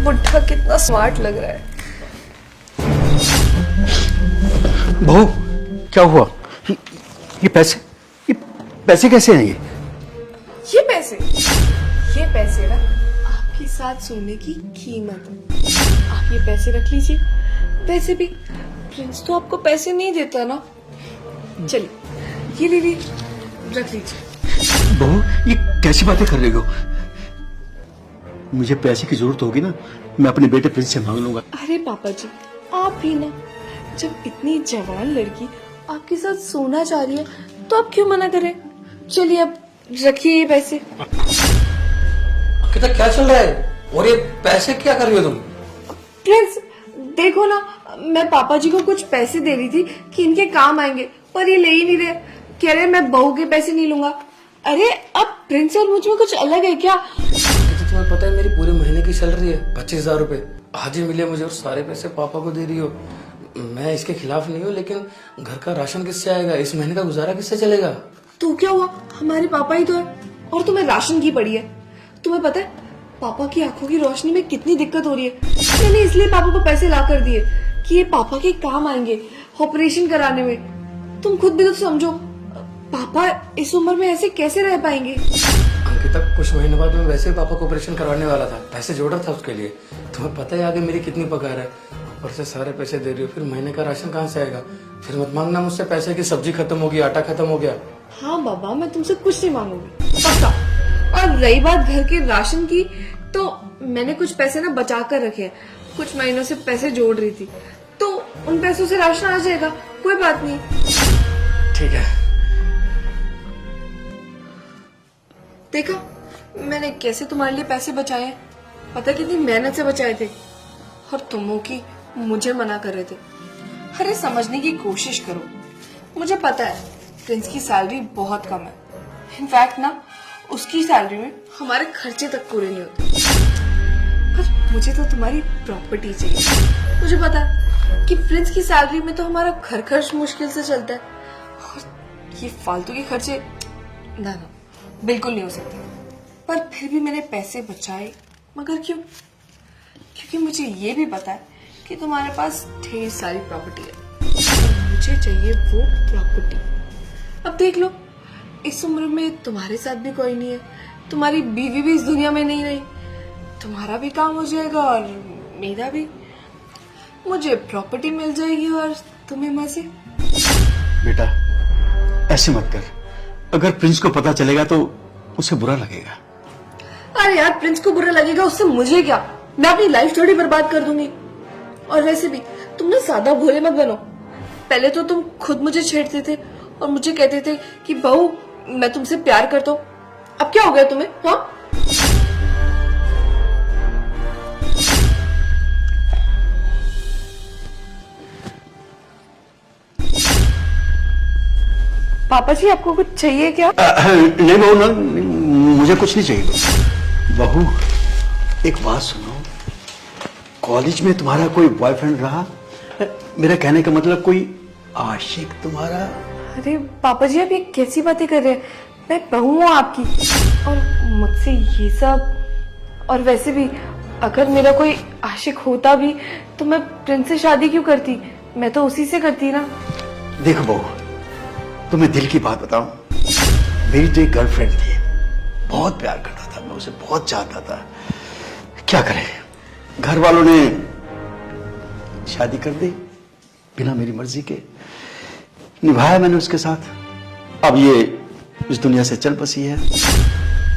बुढ़ा कितना स्मार्ट लग रहा है। बहू, क्या हुआ? ये पैसे कैसे हैं ये? ये पैसे ना आपके साथ सोने की कीमत है। आप ये पैसे रख लीजिए। वैसे भी प्रिंस तो आपको पैसे नहीं देता ना। चलिए ये ले रख लीजिए। बहू, ये कैसी बातें कर रही हो? मुझे पैसे की जरूरत होगी ना, मैं अपने बेटे प्रिंस से मांग लूंगा। अरे पापा जी, आप भी ना, जब इतनी जवान लड़की आपके साथ सोना चाह रही है तो आप क्यों मना करें। चलिए अब रखिए ये पैसे। कितना क्या चल रहा है? और ये पैसे क्या कर रही हो तुम? प्रिंस देखो ना, मैं पापा जी को कुछ पैसे दे रही थी कि इनके काम आएंगे, पर ये ले ही नहीं रहे। कह रहे मैं बहू के पैसे नहीं लूंगा। अरे अब प्रिंस और मुझ में कुछ अलग है क्या? तो तुम्हें पता है मेरी पूरे महीने की सैलरी है 25,000 रुपए। आज ही मिले मुझे और सारे पैसे पापा को दे रही हो। मैं इसके खिलाफ नहीं हूँ, लेकिन घर का राशन किससे आएगा? इस महीने का गुजारा किससे चलेगा? तो क्या हुआ, हमारे पापा ही तो है। और तुम्हें राशन की पड़ी है। तुम्हें पता है पापा की आंखों की रोशनी में कितनी दिक्कत हो रही है। मैंने इसलिए पापा को पैसे ला कर दिए कि ये पापा के काम आएंगे ऑपरेशन कराने में। तुम खुद भी तो समझो, पापा इस उम्र में ऐसे कैसे रह पाएंगे। अंकिता, कुछ महीने बाद मैं वैसे ही पापा को ऑपरेशन करवाने वाला था, पैसे जोड़ रहा था उसके लिए। तुम्हें पता है आगे मेरी कितनी पगार है, ऊपर से सारे पैसे दे रही हो, फिर महीने का राशन कहाँ से आएगा? फिर मत मांगना मुझसे पैसे की सब्जी खत्म होगी, आटा खत्म हो गया। हाँ बाबा, मैं तुमसे कुछ नहीं मांगूंगी पक्का। और रही बात घर के राशन की, तो मैंने कुछ पैसे ना बचा कर रखे हैं। कुछ महीनों से पैसे जोड़ रही थी, तो उन पैसों से राशन आ जाएगा, कोई बात नहीं। ठीक है। देखा मैंने कैसे तुम्हारे लिए पैसे बचाए हैं। पता कितनी मेहनत से बचाए थे। और तुमों की मुझे मना कर रहे थे। अरे समझने की कोशिश करो। मुझे पता है प्रिंस की सैलरी बहुत कम है। इनफैक्ट ना उसकी सैलरी में हमारे खर्चे तक पूरे नहीं होते। पर मुझे तो तुम्हारी प्रॉपर्टी चाहिए। मुझे पता है कि प्रिंस की सैलरी में तो हमारा घर खर्च मुश्किल से चलता है। और ये फालतू के खर्चे ना बिल्कुल नहीं हो सकते। पर फिर भी मैंने पैसे बचाए। मगर क्यों? क्योंकि मुझे ये भी पता है कि तुम्हारे पास ढेर सारी प्रॉपर्टी है और मुझे चाहिए वो प्रॉपर्टी। अब देख लो, इस उम्र में तुम्हारे साथ भी कोई नहीं है, तुम्हारी बीवी भी इस दुनिया में नहीं रही, तुम्हारा भी काम हो जाएगा और मेरा भी। मुझे प्रॉपर्टी मिल जाएगी और तुम्हें मजे। बेटा ऐसे मत कर, अगर प्रिंस को पता चलेगा तो उसे बुरा लगेगा। अरे यार, प्रिंस को बुरा लगेगा उससे मुझे क्या? मैं अपनी लाइफ थोड़ी बर्बाद कर दूंगी। और वैसे भी तुम ना ज्यादा भोले मत बनो। पहले तो तुम खुद मुझे छेड़ते थे और मुझे कहते थे कि बहू मैं तुमसे प्यार करता हूँ। अब क्या हो गया तुम्हें? हाँ पापा जी, आपको कुछ चाहिए क्या? नहीं बहू, ना मुझे कुछ नहीं चाहिए। बहू एक बात सुनो, कॉलेज में तुम्हारा कोई बॉयफ्रेंड रहा? मेरा कहने का मतलब कोई आशिक तुम्हारा? अरे पापा जी, आप ये कैसी बातें कर रहे हैं? मैं बहू हूँ आपकी और मुझसे ये सब। और वैसे भी अगर मेरा कोई आशिक होता भी तो मैं प्रिंस से शादी क्यों करती? मैं तो उसी से करती ना। देखो बहू, तुम्हें दिल की बात बताऊं, मेरी तो एक गर्लफ्रेंड थी, बहुत प्यार करता था मैं उसे, बहुत चाहता था। क्या करें, घर वालों ने शादी कर दी बिना मेरी मर्जी के। निभाया मैंने उसके साथ। अब ये इस दुनिया से चल बसी है,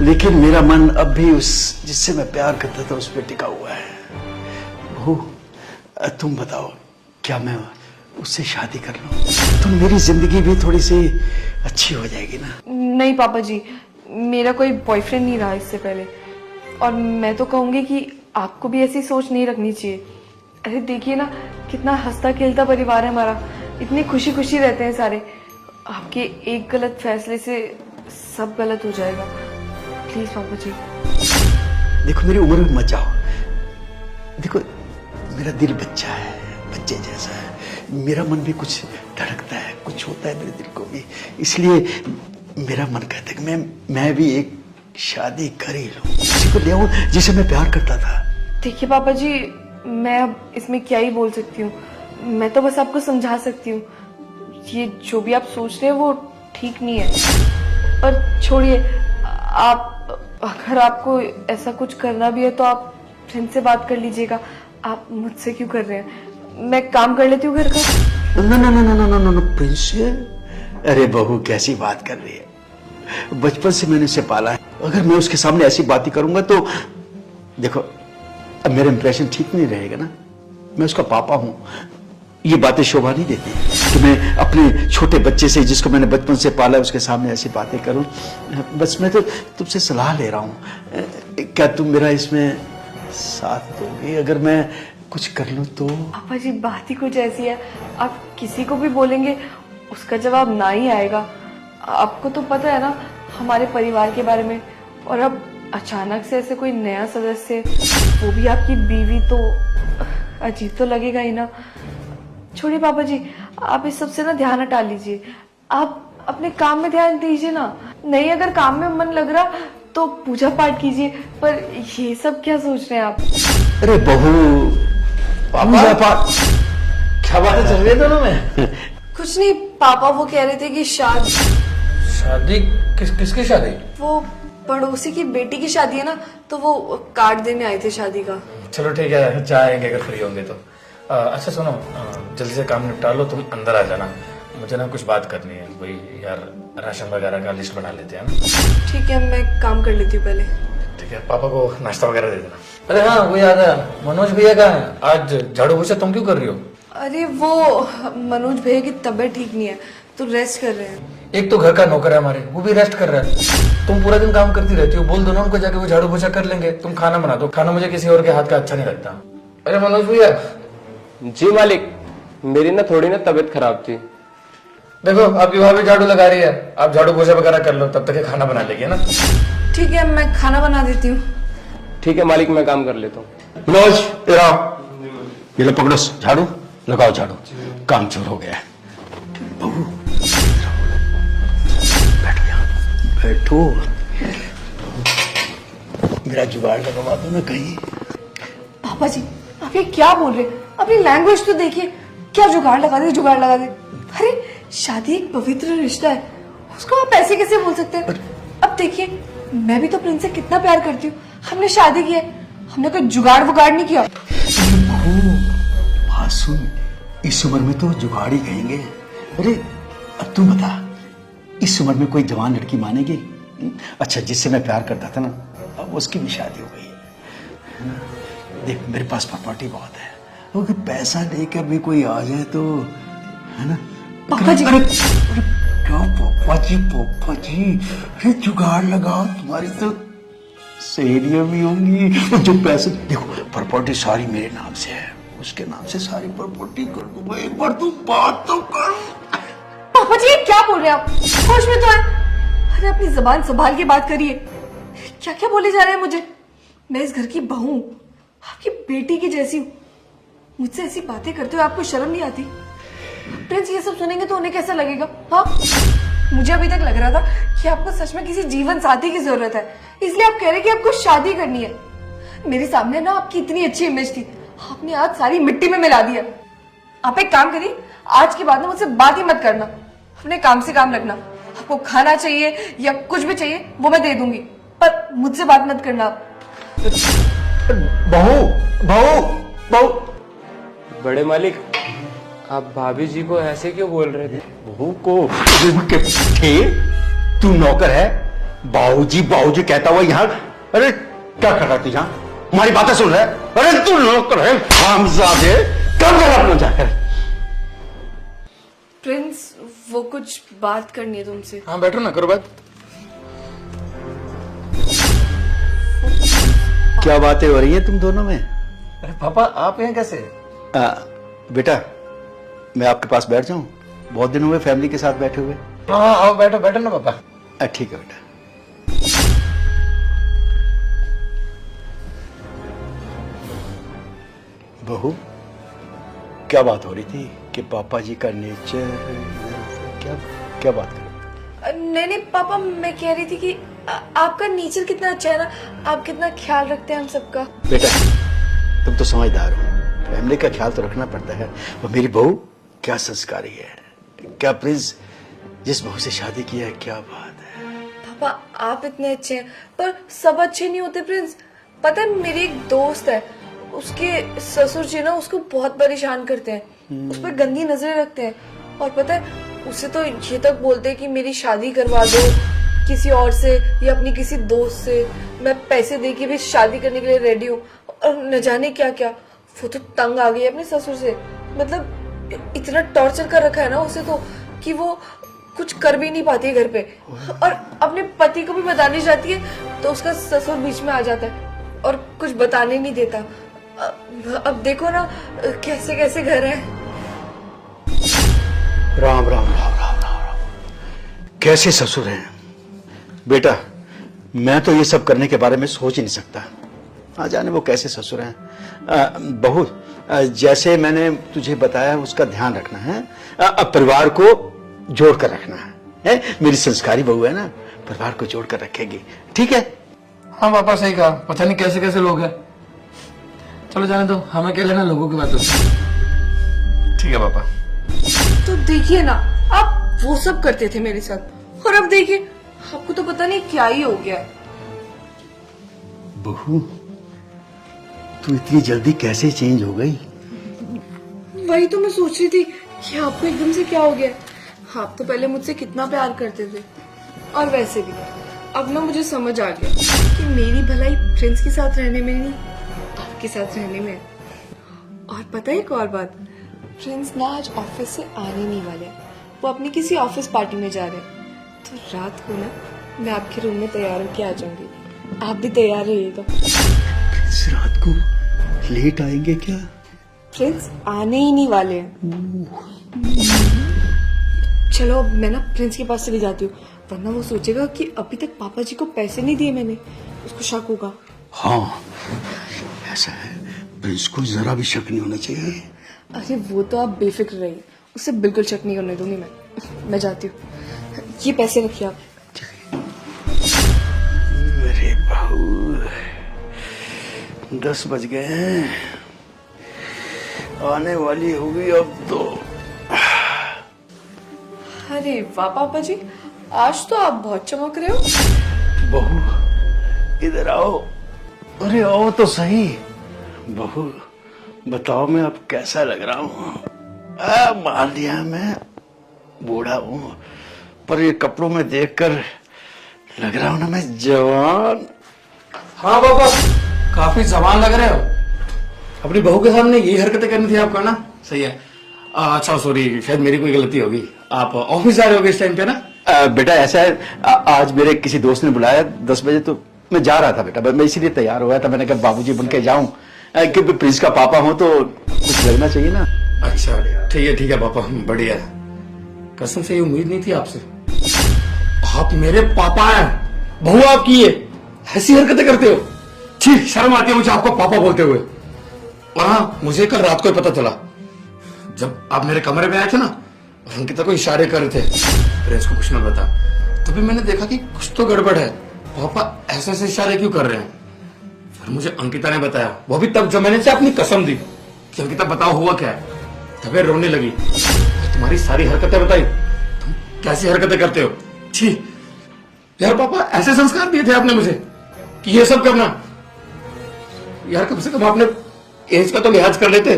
लेकिन मेरा मन अब भी उस जिससे मैं प्यार करता था उस पर टिका हुआ है। बहू तुम बताओ, क्या मैं उससे शादी कर लूं तो मेरी जिंदगी भी थोड़ी सी अच्छी हो जाएगी ना? नहीं पापा जी, मेरा कोई बॉयफ्रेंड नहीं रहा इससे पहले। और मैं तो कहूंगी कि आपको भी ऐसी सोच नहीं रखनी चाहिए। अरे देखिए ना, कितना हंसता खेलता परिवार है हमारा, इतनी खुशी खुशी रहते हैं सारे। आपके एक गलत फैसले से सब गलत हो जाएगा। प्लीज पापा जी। देखो मेरी उम्र में मत जाओ। देखो मेरा दिल बच्चा है, बच्चे जैसा है। मेरा मन भी कुछ धड़कता है, कुछ होता है मेरे दिल को भी। इसलिए मेरा मन कहता है कि मैं भी एक शादी कर ही लूं, किसी को ले आऊं जिसे मैं प्यार करता था। देखिए पापा जी, मैं अब इसमें क्या ही बोल सकती हूँ। मैं तो बस आपको समझा सकती हूँ, ये जो भी आप सोच रहे हैं वो ठीक नहीं है। और छोड़िए, आप अगर आपको ऐसा कुछ करना भी है तो आप फ्रेंड से बात कर लीजिएगा। आप मुझसे क्यों कर रहे हैं? मैं काम कर लेती हूँ घर का। ना ना ना ना ना ना ना प्रिंस, अरे बहू कैसी बात कर रही है। बचपन से मैंने उसे पाला है, अगर मैं उसके सामने ऐसी बातें करूंगा तो देखो अब मेरा इंप्रेशन ठीक नहीं रहेगा ना। मैं उसका पापा हूं, ये बातें शोभा नहीं देती कि मैं अपने छोटे बच्चे से जिसको मैंने बचपन से पाला है उसके सामने ऐसी बातें करूं। बस मैं तो तुमसे सलाह ले रहा हूं, क्या तुम मेरा इसमें साथ दोगे अगर मैं कुछ कर लूं तो? पापा जी बात ही कुछ ऐसी है, आप किसी को भी बोलेंगे उसका जवाब ना ही आएगा। आपको तो पता है ना हमारे परिवार के बारे में, और अब अचानक से ऐसे कोई नया सदस्य, वो भी आपकी बीवी, तो अजीब तो लगेगा ही ना। छोड़िए पापा जी, आप इस सब से ना ध्यान हटा लीजिए। आप अपने काम में ध्यान दीजिए ना। नहीं अगर काम में मन लग रहा तो पूजा पाठ कीजिए, पर ये सब क्या सोच रहे हैं आप? अरे बहू, पापा क्या बातें चल रही है दोनों में? कुछ नहीं पापा, वो कह रहे थे कि शादी किसकी शादी? वो पड़ोसी की बेटी की शादी है ना, तो वो कार्ड देने आए थे शादी का। चलो ठीक है, जाएंगे अगर फ्री होंगे तो। अच्छा सुनो, जल्दी से काम निपटा लो, तुम अंदर आ जाना, मुझे ना कुछ बात करनी है। वही यार राशन वगैरह का लिस्ट बना लेते हैं ना। ठीक है, मैं काम कर लेती हूँ पहले। ठीक है, पापा को नाश्ता वगैरह दे देना। अरे हाँ वो याद है, मनोज भैया का है आज झाड़ू पोछा, तुम क्यों कर रही हो? अरे वो मनोज भैया की तबीयत ठीक नहीं है तो रेस्ट कर रहे हैं। एक तो घर का नौकर है हमारे, वो भी रेस्ट कर रहा है। तुम पूरा दिन काम करती रहती हो, बोल दो ना उनको जाके वो झाड़ू पोछा कर लेंगे। तुम खाना बना दो, खाना मुझे किसी और के हाथ का अच्छा नहीं लगता। अरे मनोज भैया। जी मालिक, मेरी ना थोड़ी ना तबीयत खराब थी। देखो आपकी भाभी झाड़ू लगा रही है, आप झाड़ू पोछा वगैरह कर लो, तब तक ये खाना बना लेगी ना। ठीक है, मैं खाना बना देती हूँ। ठीक है मालिक, मैं काम कर लेता हूँ। मनोज तेरा ये लो पकड़ो झाड़ू, लगाओ झाड़ू, काम चोर हो गया है। बहू बैठो यहाँ, बैठो, मेरा जुगाड़ लगवा दो ना कहीं। पापा जी आप ये क्या बोल रहे हैं? अपनी लैंग्वेज तो देखिए, क्या जुगाड़ लगा दे, जुगाड़ लगा दे। अरे शादी एक पवित्र रिश्ता है, उसको आप ऐसे कैसे बोल सकते हैं? अब देखिए मैं भी तो प्रिंस से कितना प्यार करती हूँ, हमने शादी की है, हमने कोई जुगाड़ वुगाड़ नहीं किया। बात सुन, इस उम्र में तो जुगाड़ ही कहेंगे। अरे अब तू बता, इस उम्र में कोई जवान लड़की मानेगी? अच्छा जिससे मैं प्यार करता था ना, अब उसकी भी शादी हो गई है। देख मेरे पास प्रॉपर्टी बहुत है, अगर पैसा लेकर भी कोई आ जाए तो, है ना? पापा जी। अरे क्या पापा जी, पापा जी, अरे जुगाड़ लगाओ, तुम्हारी तो सहेलियां भी होंगी। और जो पैसे देखो, प्रॉपर्टी सारी मेरे नाम से है, उसके नाम से सारी प्रॉपर्टी कर दूंगा। एक बार तू बात तो कर। पापा जी ये क्या बोल रहे हैं आप? होश में तो है। अरे अपनी जबान संभाल के बात करिए, क्या क्या बोले जा रहे हैं मुझे? मैं इस घर की बहू हूँ, आपकी बेटी की जैसी हूँ, मुझसे ऐसी बातें करते हुए आपको शर्म नहीं आती? प्रिंस ये सब सुनेंगे तो उन्हें कैसा लगेगा? हाँ मुझे अभी तक लग रहा था कि आपको सच में किसी जीवन साथी की जरूरत है, इसलिए आप कह रहे हैं कि आपको शादी करनी है। मेरे सामने ना आपकी इतनी अच्छी इमेज थी, आपने आज सारी मिट्टी में मिला दिया। आप एक काम करिए, आज के बाद ना मुझसे बात ही मत करना, अपने काम से काम रखना। आपको खाना चाहिए या कुछ भी चाहिए वो मैं दे दूंगी, पर मुझसे बात मत करना आप। बहू बहू बहू, बड़े मालिक, आप भाभी जी को ऐसे क्यों बोल रहे थे? बहू को थे, तू नौकर है, बाबूजी बाबूजी कहता हुआ यहाँ। अरे क्या कर रहा तू यहाँ, हमारी बातें सुन रहा है? अरे तू नौकर है हरामजादे, कब कर अपना जाकर। प्रिंस वो कुछ बात करनी है तुमसे। हाँ बैठो ना, करो बात। क्या बातें हो रही हैं तुम दोनों में? अरे पापा आप यहाँ कैसे? बेटा मैं आपके पास बैठ जाऊं, बहुत दिन हुए फैमिली के साथ बैठे हुए। हाँ आओ बैठो, बैठो ना पापा। ठीक है बेटा। बहू क्या बात हो रही थी कि पापा जी का नेचर, क्या क्या बात कर? नहीं नहीं पापा, मैं कह रही थी कि आपका नेचर कितना अच्छा है ना, आप कितना ख्याल रखते हैं हम सबका। बेटा तुम तो समझदार हो, फैमिली का ख्याल तो रखना पड़ता है। और मेरी बहू क्या संस्कारी है, क्या प्रिंस जिस बहू से शादी की है, क्या बात है। पापा आप इतने अच्छे हैं, पर सब अच्छे नहीं होते प्रिंस। पता है मेरी एक दोस्त है, उसके ससुर जी ना उसको बहुत परेशान करते हैं, उस पर गंदी नजरें रखते हैं। और पता है उसे तो ये तक बोलते हैं कि मेरी शादी करवा दो किसी और से या अपनी किसी दोस्त से, मैं पैसे दे के भी शादी करने के लिए रेडी हूँ। और न जाने क्या क्या, वो तो तंग आ गई है अपने ससुर से। मतलब इतना टॉर्चर कर रखा है ना उसे तो, कि वो कुछ कर भी नहीं पाती है घर पे। और अपने पति को भी बताने जाती है तो उसका ससुर बीच में आ जाता है और कुछ बताने नहीं देता। अब देखो ना कैसे कैसे घर है। राम राम राम राम राम राम, कैसे ससुर हैं बेटा। मैं तो ये सब करने के बारे में सोच ही नहीं सकता, आ जाने वो कैसे ससुर हैं। बहू जैसे मैंने तुझे बताया उसका ध्यान रखना है, परिवार को जोड़ कर रखना है। मेरी संस्कारी बहू है ना, परिवार को जोड़ कर रखेगी, ठीक है। हाँ पापा सही कहा, पता नहीं कैसे कैसे लोग हैं। चलो जाने दो, हमें क्या लेना लोगों की बातों से। ठीक है पापा। तो देखिए ना, आप वो सब करते थे मेरे साथ, और अब देखिए आपको तो पता नहीं क्या ही हो गया है। बहू तू इतनी जल्दी कैसे चेंज हो गई। वही तो मैं सोच रही थी कि आपको एकदम से क्या हो गया। आप तो पहले मुझसे कितना प्यार करते थे, और वैसे भी अब ना मुझे समझ आ गया कि मेरी भलाई प्रिंस के साथ रहने में नहीं, आपके साथ रहने में है। और पता है एक और बात, प्रिंस ना आज ऑफिस से आने नहीं वाले हैं, वो अपनी किसी ऑफिस पार्टी में जा रहे हैं। तो रात को ना मैं आपके रूम में तैयार होके आ जाऊंगी, आप भी तैयार रहिएगा। प्रिंस रात को लेट आएंगे क्या। प्रिंस आने ही नहीं वाले हैं। चलो अब मैं ना प्रिंस के पास चली जाती हूँ, वरना वो सोचेगा कि अभी तक पापा जी को पैसे नहीं दिए मैंने, उसको शक होगा। हाँ ऐसा है, प्रिंस को जरा भी शक नहीं होना चाहिए। अरे वो तो आप बेफिक्र रहिए, उससे बिल्कुल शक नहीं करने दूंगी मैं जाती हूँ। ये पैसे रखिए आप। मेरे बहू 10 बज गए हैं, आने वाली होगी अब तो। अरे वाह पापा जी, आज तो आप बहुत चमक रहे हो। बहू इधर आओ, अरे आओ तो सही। बहू बताओ मैं अब कैसा लग रहा हूँ। मान लिया मैं बूढ़ा हूँ, पर ये कपड़ों में देखकर लग रहा हूँ ना मैं जवान। हाँ पापा काफी जवान लग रहे हो। अपनी बहू के सामने यही हरकतें करनी थी आपको ना। सही है। अच्छा सॉरी, शायद मेरी कोई गलती होगी। आप ऑफिस जा रहे होगे इस टाइम पे ना। बेटा ऐसा है, आज मेरे किसी दोस्त ने बुलाया 10 बजे, तो मैं जा रहा था बेटा, मैं इसीलिए तैयार हुआ था। मैंने कहा बाबूजी बन के जाऊं, क्योंकि प्रिंस का पापा हूं तो कुछ लगना चाहिए ना। अच्छा ठीक है पापा, बढ़िया। कसम से ये उम्मीद नहीं थी आपसे। आप मेरे पापा हैं, बहू आपकी है, ऐसी हरकतें करते हो। ठीक शर्म आती है मुझे आपको पापा बोलते हुए। और हाँ, मुझे कल रात को ही पता चला, जब आप मेरे कमरे में आए थे ना और अंकिता को इशारे कर रहे थे प्रिंस को कुछ ना बता, तभी मैंने देखा कि कुछ तो गड़बड़ है। पापा ऐसे ऐसे इशारे क्यों कर रहे हैं। फिर मुझे अंकिता ने बताया, वो भी तब जब मैंने से अपनी कसम दी कि अंकिता बताओ हुआ क्या है। तभी रोने लगी। तुम्हारी सारी हरकतें बताई, तुम कैसी हरकतें करते हो। छी यार, पापा ऐसे संस्कार दिए थे आपने मुझे कि ये सब करना। यार कम से कम आपने एज का तो लिहाज कर लेते।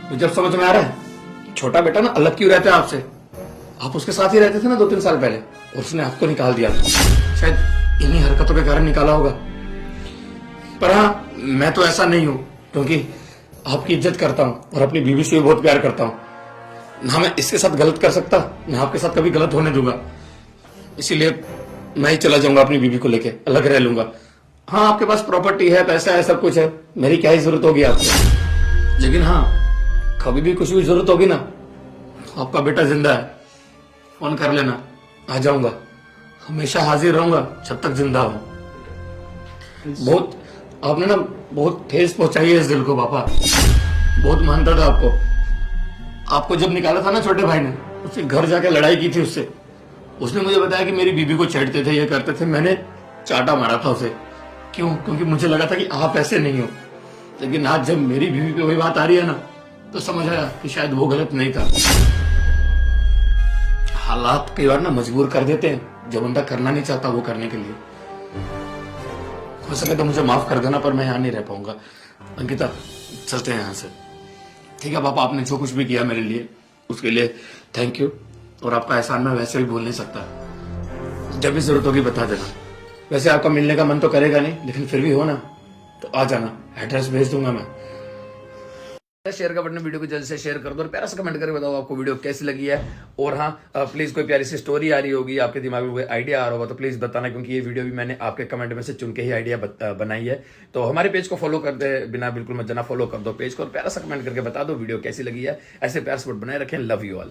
मुझे जब समझ में आ रहा है, छोटा बेटा ना अलग क्यों रहता है आपसे। आप उसके साथ ही रहते थे ना 2-3 साल पहले, और उसने आपको निकाल दिया। शायद इन्हीं हरकतों के कारण निकाला होगा। पर हाँ, मैं तो ऐसा नहीं हूं, क्योंकि आपकी इज्जत करता हूं और अपनी बीवी से भी बहुत प्यार करता हूं। ना मैं इसके साथ गलत कर सकता, ना आपके साथ कभी गलत होने दूंगा। इसीलिए मैं ही चला जाऊंगा अपनी बीवी को लेके, अलग रह लूंगा। हाँ, आपके पास प्रॉपर्टी है, पैसा है, सब कुछ है, मेरी क्या ही जरूरत होगी आपको। लेकिन हाँ, कभी भी कुछ भी जरूरत होगी ना, आपका बेटा जिंदा है, फोन कर लेना, आ जाऊंगा। हमेशा हाजिर रहूंगा जब तक जिंदा हूं। बहुत आपने ना बहुत ठेस पहुंचाई है इस दिल को पापा। बहुत मानता था आपको। आपको जब निकाला था ना छोटे भाई ने, उससे घर जाके लड़ाई की थी उससे। उसने मुझे बताया कि मेरी बीबी को छेड़ते थे, ये करते थे। मैंने चाटा मारा था उसे। क्यों? क्योंकि मुझे लगा था कि आप ऐसे नहीं हो। लेकिन आज जब मेरी बीवी पे वही बात आ रही है ना, तो समझ आया कि शायद वो गलत नहीं था। हालात कई बार ना मजबूर कर देते हैं जो बंदा करना नहीं चाहता वो करने के लिए। हो सके तो मुझे माफ कर देना, पर मैं यहाँ नहीं रह पाऊंगा। अंकिता, चलते हैं यहाँ से। ठीक है पापा, आपने जो कुछ भी किया मेरे लिए उसके लिए थैंक यू, और आपका एहसान मैं वैसे भी भूल नहीं सकता। जब भी जरूरत होगी बता देना। वैसे आपका मिलने का मन तो करेगा नहीं, लेकिन फिर भी हो ना तो आ जाना, एड्रेस भेज दूंगा मैं। शेयर का बटन वीडियो को जल्द से शेयर कर दो और प्यारा सा कमेंट करके बताओ आपको वीडियो कैसी लगी है। और हाँ, प्लीज कोई प्यारी सी स्टोरी आ रही होगी, आपके दिमाग में कोई आइडिया आ रहा होगा तो प्लीज बताना, क्योंकि ये वीडियो भी मैंने आपके कमेंट में से चुन के ही आइडिया बनाई है। तो हमारे पेज को फॉलो करते बिना बिल्कुल मत जाना, फॉलो कर दो पेज को और प्यारा सा कमेंट करके बता दो वीडियो कैसी लगी है। ऐसे प्यार सपोर्ट बनाए रखें। Love you all.